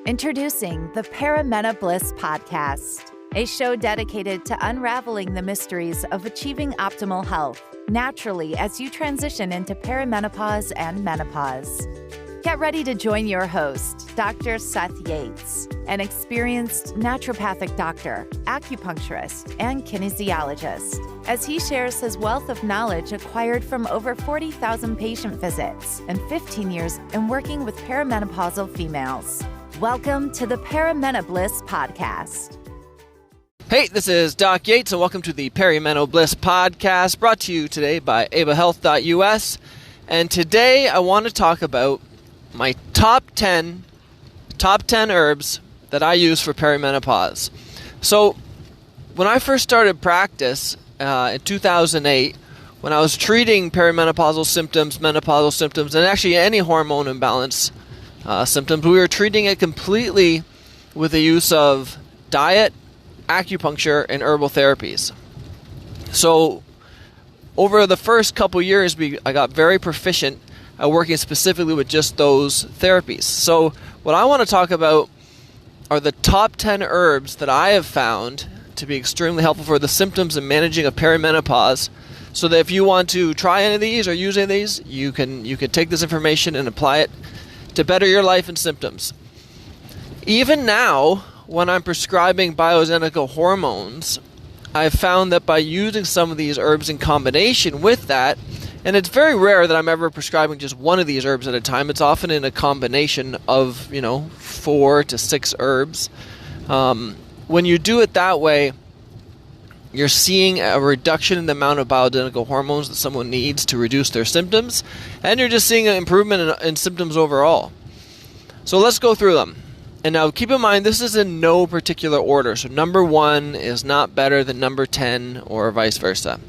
Introducing the Perimenopause Podcast, a show dedicated to unraveling the mysteries of achieving optimal health naturally as you transition into perimenopause and menopause. Get ready to join your host, Dr. Seth Yates, an experienced naturopathic doctor, acupuncturist, and kinesiologist, as he shares his wealth of knowledge acquired from over 40,000 patient visits and 15 years in working with perimenopausal females. Welcome to the Perimenopause Podcast. Hey, this is Doc Yates, and welcome to the Perimenopause Podcast, brought to you today by avahealth.us. And today I want to talk about my top 10 herbs that I use for perimenopause. So, when I first started practice in 2008, when I was treating perimenopausal symptoms, menopausal symptoms, and actually any hormone imbalance symptoms, we were treating it completely with the use of diet, acupuncture, and herbal therapies. So, over the first couple years, I got very proficient working specifically with just those therapies. So what I want to talk about are the top 10 herbs that I have found to be extremely helpful for the symptoms and managing of perimenopause, so that if you want to try any of these or use any of these, you can take this information and apply it to better your life and symptoms. Even now, when I'm prescribing bioidentical hormones, I've found that by using some of these herbs in combination with that, and it's very rare that I'm ever prescribing just one of these herbs at a time. It's often in a combination of, 4 to 6 herbs. When you do it that way, you're seeing a reduction in the amount of bioidentical hormones that someone needs to reduce their symptoms, and you're just seeing an improvement in symptoms overall. So let's go through them. And now keep in mind, this is in no particular order. So number 1 is not better than number 10 or vice versa.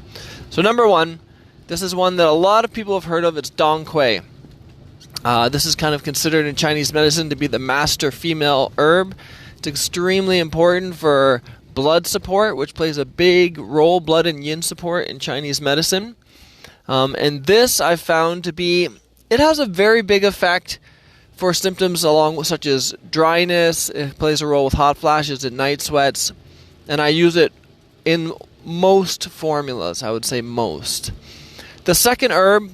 So number 1, this is one that a lot of people have heard of. It's Dong Quai. This is kind of considered in Chinese medicine to be the master female herb. It's extremely important for blood support, which plays a big role, blood and yin support in Chinese medicine. And this I've found to be, it has a very big effect for symptoms such as dryness. It plays a role with hot flashes and night sweats. And I use it in most formulas, I would say most. The second herb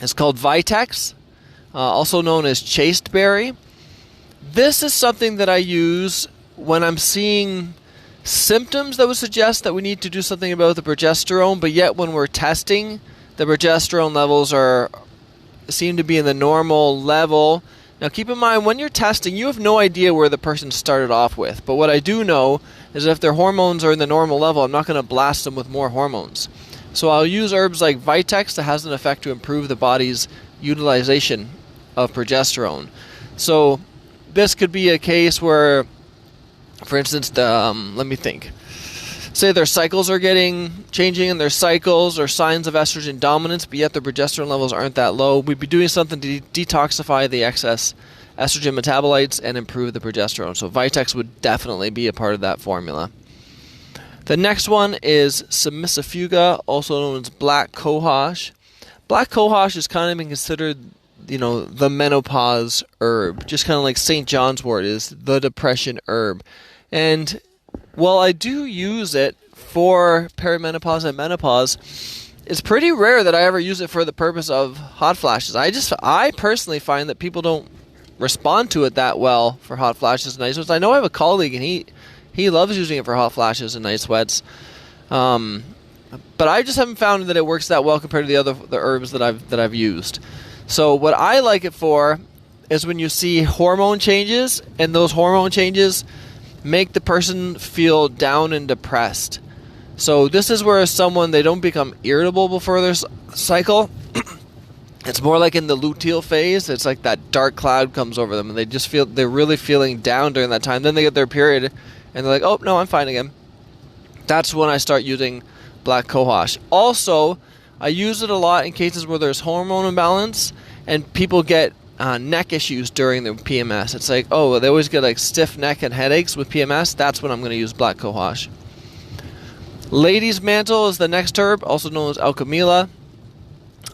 is called Vitex, also known as chasteberry. This is something that I use when I'm seeing symptoms that would suggest that we need to do something about the progesterone, but yet when we're testing, the progesterone levels seem to be in the normal level. Now keep in mind, when you're testing, you have no idea where the person started off with, but what I do know is that if their hormones are in the normal level, I'm not going to blast them with more hormones. So I'll use herbs like Vitex that has an effect to improve the body's utilization of progesterone. So this could be a case where, for instance, let me think. Say their cycles are changing in their cycles, or signs of estrogen dominance, but yet their progesterone levels aren't that low. We'd be doing something to detoxify the excess estrogen metabolites and improve the progesterone. So Vitex would definitely be a part of that formula. The next one is Submissifuga, also known as black cohosh. Black cohosh is kind of been considered, the menopause herb, just kind of like St. John's wort is the depression herb. And while I do use it for perimenopause and menopause, it's pretty rare that I ever use it for the purpose of hot flashes. I personally find that people don't respond to it that well for hot flashes and night sweats. I know I have a colleague, and he loves using it for hot flashes and night sweats. But I just haven't found that it works that well compared to the herbs that I've used. So what I like it for is when you see hormone changes, and those hormone changes make the person feel down and depressed. So this is where they don't become irritable before their cycle. It's more like in the luteal phase. It's like that dark cloud comes over them, and they're really feeling down during that time. Then they get their period, and they're like, oh, no, I'm fine again. That's when I start using black cohosh. Also, I use it a lot in cases where there's hormone imbalance and people get neck issues during their PMS. It's like, oh, they always get like stiff neck and headaches with PMS. That's when I'm going to use black cohosh. Lady's mantle is the next herb, also known as alchemilla.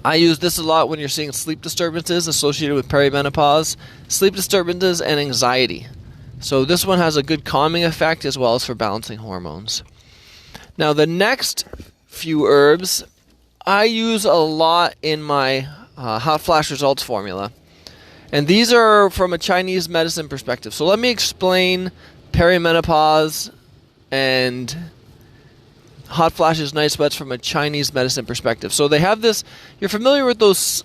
I use this a lot when you're seeing sleep disturbances associated with perimenopause, sleep disturbances, and anxiety. So this one has a good calming effect as well as for balancing hormones. Now the next few herbs I use a lot in my Hot Flash Results formula. And these are from a Chinese medicine perspective. So let me explain perimenopause and Hot Flash's Night Sweats from a Chinese medicine perspective. So they have this, you're familiar with those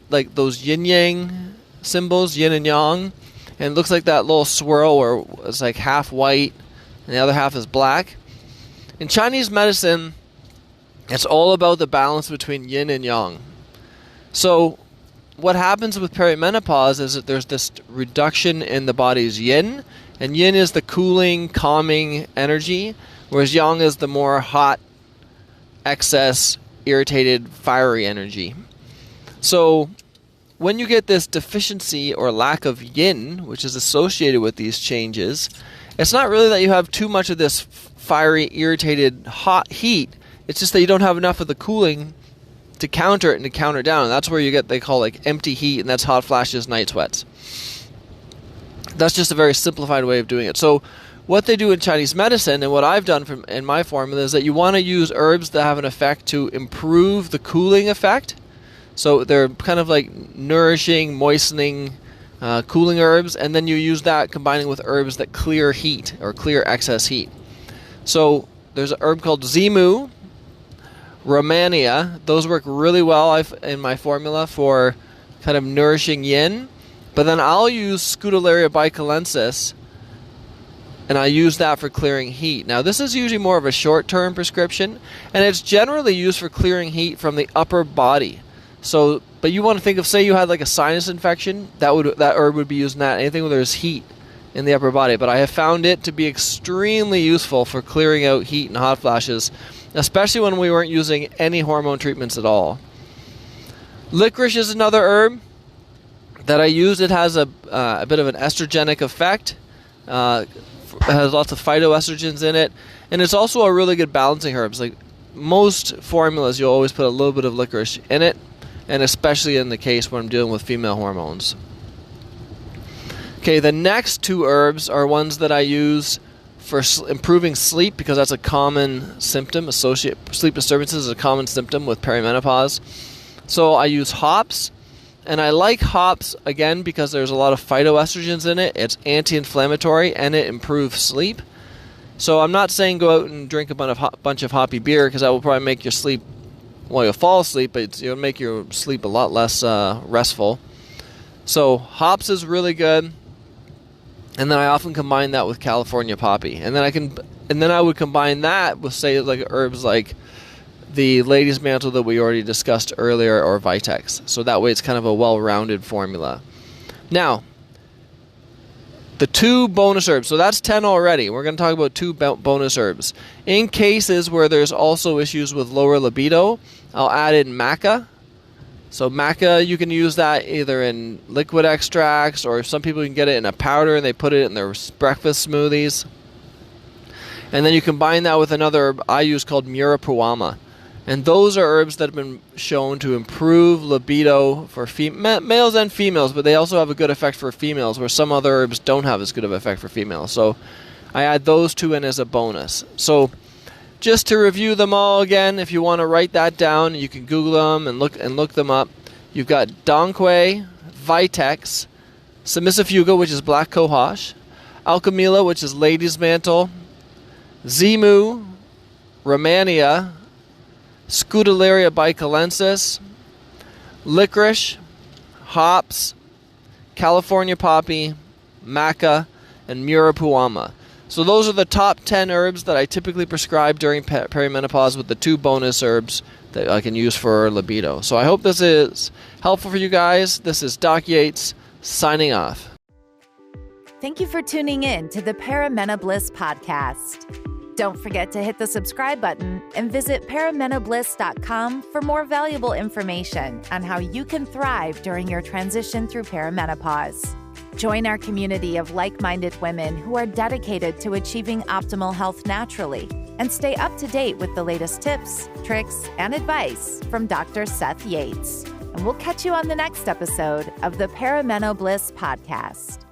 yin-yang symbols, yin and yang, and it looks like that little swirl where it's like half white and the other half is black. In Chinese medicine, it's all about the balance between yin and yang. So what happens with perimenopause is that there's this reduction in the body's yin, and yin is the cooling, calming energy, whereas yang is the more hot, excess, irritated, fiery energy. So when you get this deficiency or lack of yin, which is associated with these changes, it's not really that you have too much of this fiery, irritated, hot heat. It's just that you don't have enough of the cooling to counter it and to counter down. And that's where you get, they call like empty heat, and that's Hot Flashes, Night Sweats. That's just a very simplified way of doing it. So what they do in Chinese medicine, and what I've done in my formula, is that you want to use herbs that have an effect to improve the cooling effect. So they're kind of like nourishing, moistening, cooling herbs, and then you use that combining with herbs that clear heat or clear excess heat. So there's an herb called Zimu, Romania. Those work really well in my formula for kind of nourishing yin. But then I'll use Scutellaria bicalensis, and I use that for clearing heat. Now this is usually more of a short-term prescription, and it's generally used for clearing heat from the upper body. So, but you want to think of, say you had like a sinus infection, that herb would be used in that, anything where there's heat in the upper body. But I have found it to be extremely useful for clearing out heat and hot flashes, especially when we weren't using any hormone treatments at all. Licorice is another herb that I use. It has a bit of an estrogenic effect. It has lots of phytoestrogens in it, and it's also a really good balancing herb. Like most formulas, you'll always put a little bit of licorice in it, and especially in the case when I'm dealing with female hormones. Okay, the next two herbs are ones that I use for improving sleep, because that's a common symptom. Sleep disturbances is a common symptom with perimenopause. So I use hops, and I like hops again because there's a lot of phytoestrogens in it. It's anti-inflammatory and it improves sleep. So I'm not saying go out and drink a bunch of hoppy beer, because that will probably make your sleep, well, you'll fall asleep, but it'll make your sleep a lot less restful. So hops is really good. And then I often combine that with California poppy. And then I would combine that with, say, like herbs like the lady's mantle that we already discussed earlier, or Vitex. So that way it's kind of a well-rounded formula. Now, the two bonus herbs. So that's 10 already. We're going to talk about two bonus herbs. In cases where there's also issues with lower libido, I'll add in maca. So maca, you can use that either in liquid extracts, or some people can get it in a powder and they put it in their breakfast smoothies. And then you combine that with another herb I use called Murapuama. And those are herbs that have been shown to improve libido for males and females, but they also have a good effect for females, where some other herbs don't have as good of an effect for females. So I add those two in as a bonus. So just to review them all again, if you want to write that down, you can Google them and look them up. You've got Donquay, Vitex, Semicifuga, which is black cohosh, Alchemilla, which is lady's mantle, Zimu, Romania, Scutellaria bicalensis, licorice, hops, California poppy, maca, and Murapuama. So those are the top 10 herbs that I typically prescribe during perimenopause, with the two bonus herbs that I can use for libido. So I hope this is helpful for you guys. This is Doc Yates signing off. Thank you for tuning in to the Perimenopause podcast. Don't forget to hit the subscribe button and visit perimenobliss.com for more valuable information on how you can thrive during your transition through perimenopause. Join our community of like-minded women who are dedicated to achieving optimal health naturally, and stay up to date with the latest tips, tricks, and advice from Dr. Seth Yates. And we'll catch you on the next episode of the Perimenopause Podcast.